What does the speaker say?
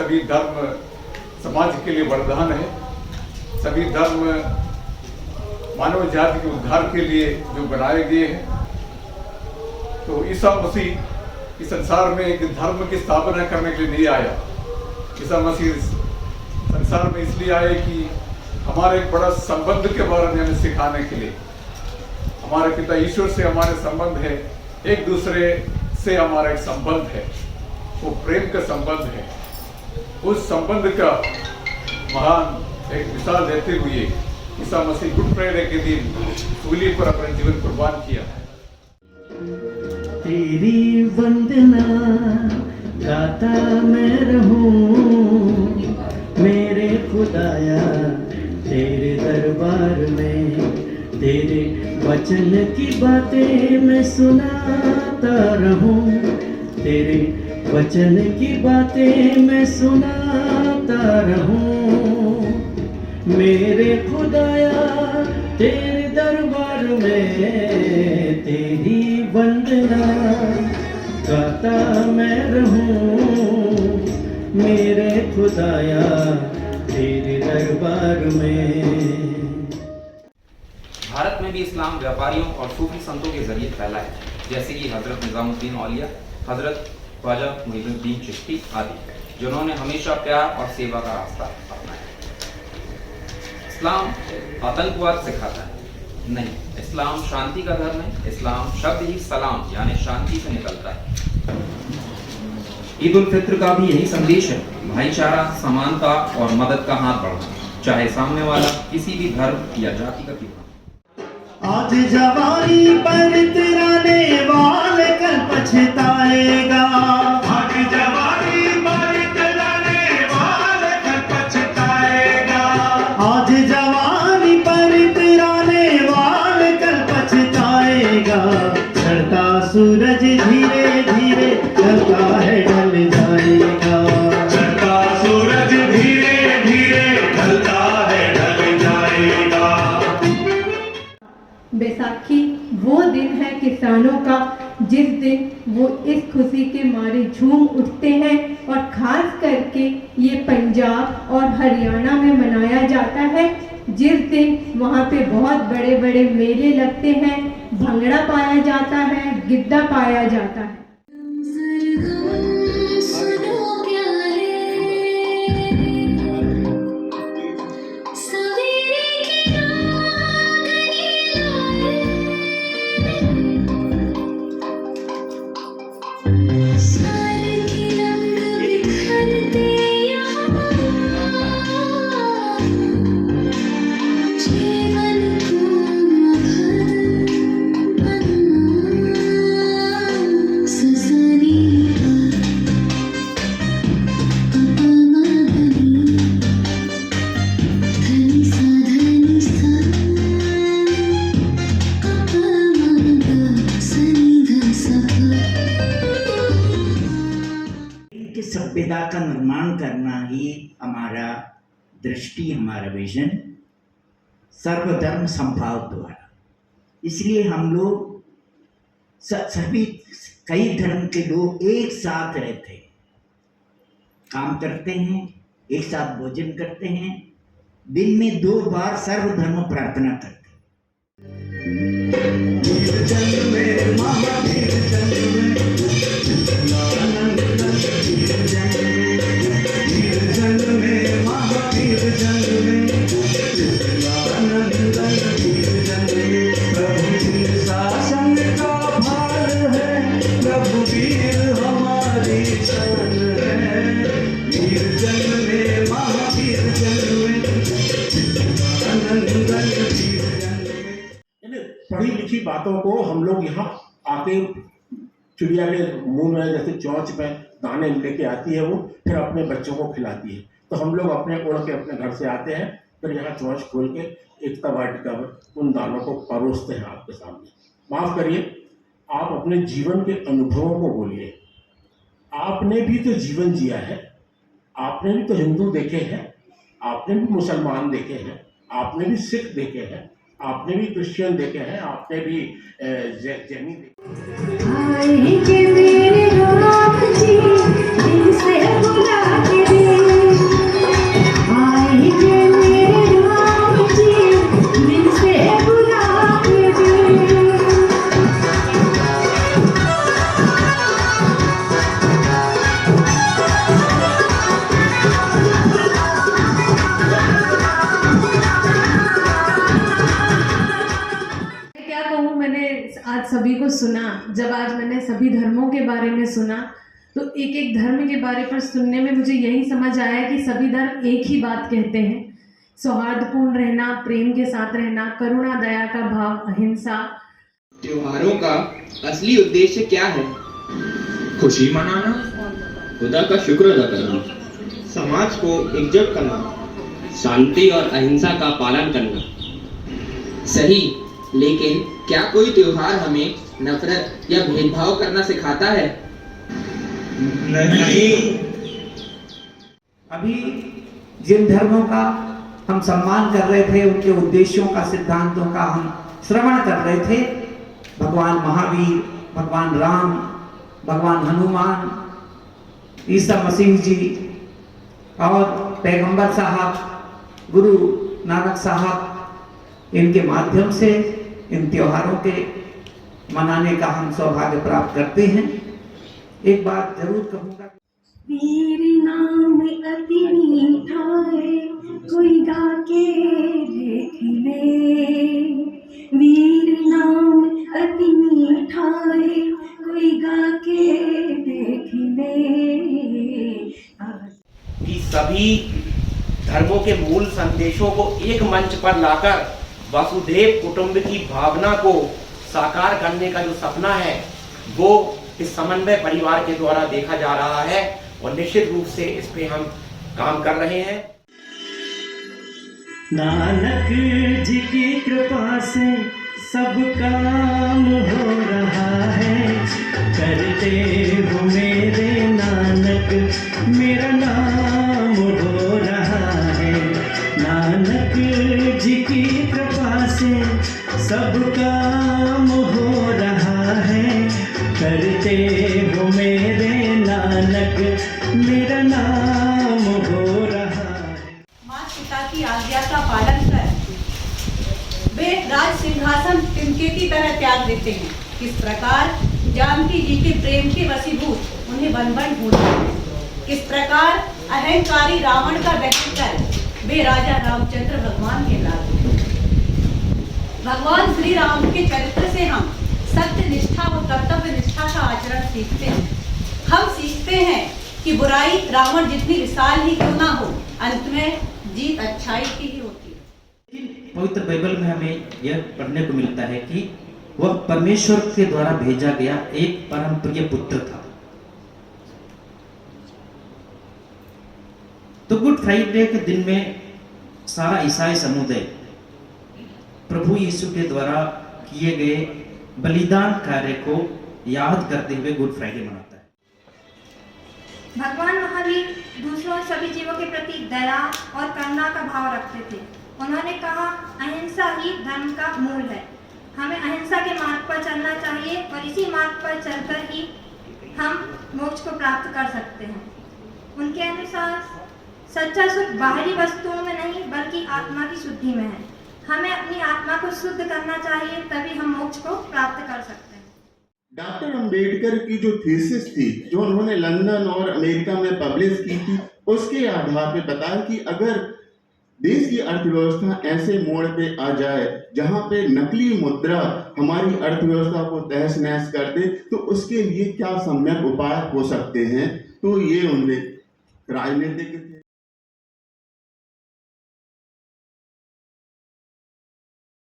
सभी धर्म समाज के लिए वरदान है। सभी धर्म मानव जाति के उद्धार के लिए जो बनाए गए हैं। तो ईसा मसीह इस संसार में एक धर्म की स्थापना करने के लिए नहीं आया। ईसा मसीह संसार में इसलिए आए कि हमारे एक बड़ा संबंध के बारे में हमें सिखाने के लिए। हमारे पिता ईश्वर से हमारे संबंध है, एक दूसरे से हमारा एक संबंध है, वो प्रेम का संबंध है। उस संबंध का महान एक मिसाल देते हुए ईसा मसीह गुड फ्राइडे के दिन सूली पर अपना जीवन कुर्बान किया। तेरी वंदना गाता मैं रहूं मेरे खुदाया तेरे दरबार में, तेरे वचन की बातें मैं सुनाता रहूं, तेरे वचन की बातें मैं सुनाता रहूं मेरे खुदाया तेरे दरबार में, तेरी वंदना गाता मैं रहूं मेरे खुदाया तेरे दरबार में। भारत में भी इस्लाम व्यापारियों और सूफी संतों के जरिए फैला है, जैसे कि हजरत निजामुद्दीन औलिया, हजरत ख्वाजा मुइनुद्दीन चिश्ती आदि, जिन्होंने हमेशा प्यार और सेवा का रास्ता अपनाया। इस्लाम आतंकवाद सिखाता है नहीं, इस्लाम शांति का धर्म है। इस्लाम शब्द ही सलाम यानी शांति से निकलता है। ईद उल फित्र का भी यही संदेश है, भाईचारा, समानता और मदद का हाथ बढ़ाना, चाहे सामने वाला किसी भी धर्म या जाति का क्यों हो। आज जवानी पर तेरा नेवाल कल पछताएगा, आज जवानी पर तेरा नेवाल कल पछताएगा, आज जवानी पर तेरा नेवाल कल पछताएगा। चढ़ता सूरज धीरे धीरे ढलता है ढल जाएगा, चढ़ता सूरज धीरे धीरे ढलता है ढल जाएगा। बैसाखी वो दिन है किसानों का जिस दिन वो इस खुशी के मारे झूम उठते हैं, और खास करके ये पंजाब और हरियाणा में मनाया जाता है, जिस दिन वहाँ पे बहुत बड़े बड़े मेले लगते हैं, भंगड़ा पाया जाता है, गिद्दा पाया जाता है। सभ्यता का निर्माण करना ही हमारा दृष्टि, हमारा विजन सर्वधर्म संभाव द्वारा। इसलिए हम लोग सभी कई धर्म के लोग एक साथ रहते हैं, काम करते हैं, एक साथ भोजन करते हैं, दिन में 2 बार सर्वधर्म प्रार्थना करते हैं। पढ़ी लिखी बातों को हम लोग यहाँ आके चिड़िया के मुंह में जैसे चोंच में दाने लेके आती है, वो फिर अपने बच्चों को खिलाती है। तो हम लोग अपने उड़ के अपने घर से आते हैं, फिर यहाँ चोंच खोल के एकता वाटिका में उन दानों को परोसते हैं आपके सामने। माफ करिए, आप अपने जीवन के अनुभवों को बोलिए। आपने भी तो जीवन जिया है, आपने भी तो हिंदू देखे हैं, आपने भी मुसलमान देखे हैं, आपने भी सिख देखे हैं, आपने भी क्रिश्चियन देखे हैं, आपने भी जैनी देखे। आज सभी को सुना, जब आज मैंने सभी धर्मों के बारे में सुना, तो एक एक धर्म के बारे पर सुनने में मुझे यही समझ आया कि सभी धर्म एक ही बात कहते हैं, सौहार्दपूर्ण रहना, प्रेम के साथ रहना, करुणा, दया का भाव, अहिंसा। त्योहारों का असली उद्देश्य क्या है? खुशी मनाना, खुदा का शुक्र अदा करना, समाज को एकजुट करना, शांति और अहिंसा का पालन करना। सही, लेकिन क्या कोई त्योहार हमें नफरत या भेदभाव करना सिखाता है? नहीं। अभी जिन धर्मों का हम सम्मान कर रहे थे, उनके उद्देश्यों का, सिद्धांतों का हम श्रवण कर रहे थे, भगवान महावीर, भगवान राम, भगवान हनुमान, ईसा मसीह जी और पैगंबर साहब, गुरु नानक साहब, इनके माध्यम से इन त्योहारों के मनाने का हम सौभाग्य प्राप्त करते हैं। एक बात जरूर कहूँगा, वीर नाम अति मीठा है, कोई गा के देख ले। वीर नाम अति मीठा है, कोई गा के देख ले। कि सभी धर्मों के मूल संदेशों को एक मंच पर लाकर वसुधैव कुटुंब की भावना को साकार करने का जो सपना है, वो इस समन्वय परिवार के द्वारा देखा जा रहा है और निश्चित रूप से इस पे हम काम कर रहे हैं। नानक जी की कृपा से सब काम हो रहा है, करते हो मेरे नानक, मेरा नाम हो रहा है। नानक जी की कृपा से सब काम हो रहा है, करते हो मेरे नानक, मेरा नाम हो रहा है। माता पिता की आज्ञा का पालन कर वे राज सिंहासन तिनके की तरह त्याग देते हैं। किस प्रकार जानकी जी के प्रेम के वशीभूत उन्हें वन वन ढूंढते हैं। किस प्रकार अहंकारी रावण का दहन कर वे राजा रामचंद्र भगवान के लाते हैं। भगवान श्री राम के चरित्र से हम सत्य निष्ठा व कर्तव्य निष्ठा का आचरण सीखते हैं। हम सीखते हैं कि बुराई रावण जितनी विशाल ही क्यों ना हो, अंत में जीत अच्छाई की ही होती है। पवित्र बाइबल में हमें यह पढ़ने को मिलता है कि वह परमेश्वर के द्वारा भेजा गया एक परम प्रिय पुत्र था। तो गुड फ्राइडे के दिन में सारा ईसाई समुदाय प्रभु यीशु के द्वारा किए गए बलिदान कार्य को याद करते हुए गुड फ्राइडे मनाता है। भगवान महावीर दूसरों सभी जीवों के प्रति दया और करुणा का भाव रखते थे। उन्होंने कहा, अहिंसा ही धर्म का मूल है। हमें अहिंसा के मार्ग पर चलना चाहिए और इसी मार्ग पर चलकर ही हम मोक्ष को प्राप्त कर सकते हैं। उनके अनुसार सच्चा सुख बाहरी वस्तुओं में नहीं बल्कि आत्मा की शुद्धि में है। हमें अपनी आत्मा को शुद्ध करना चाहिए, तभी हम मोक्ष को प्राप्त कर सकते हैं। डॉक्टर अंबेडकर की जो थीसिस थी, जो उन्होंने लंदन और अमेरिका में पब्लिश की थी, उसके आधार पे बताया कि अगर देश की अर्थव्यवस्था ऐसे मोड़ पे आ जाए जहां पे नकली मुद्रा हमारी अर्थव्यवस्था को तहस नहस कर दे, तो उसके लिए क्या सम्यक उपाय हो सकते हैं। तो ये उन्हें राजनीतिक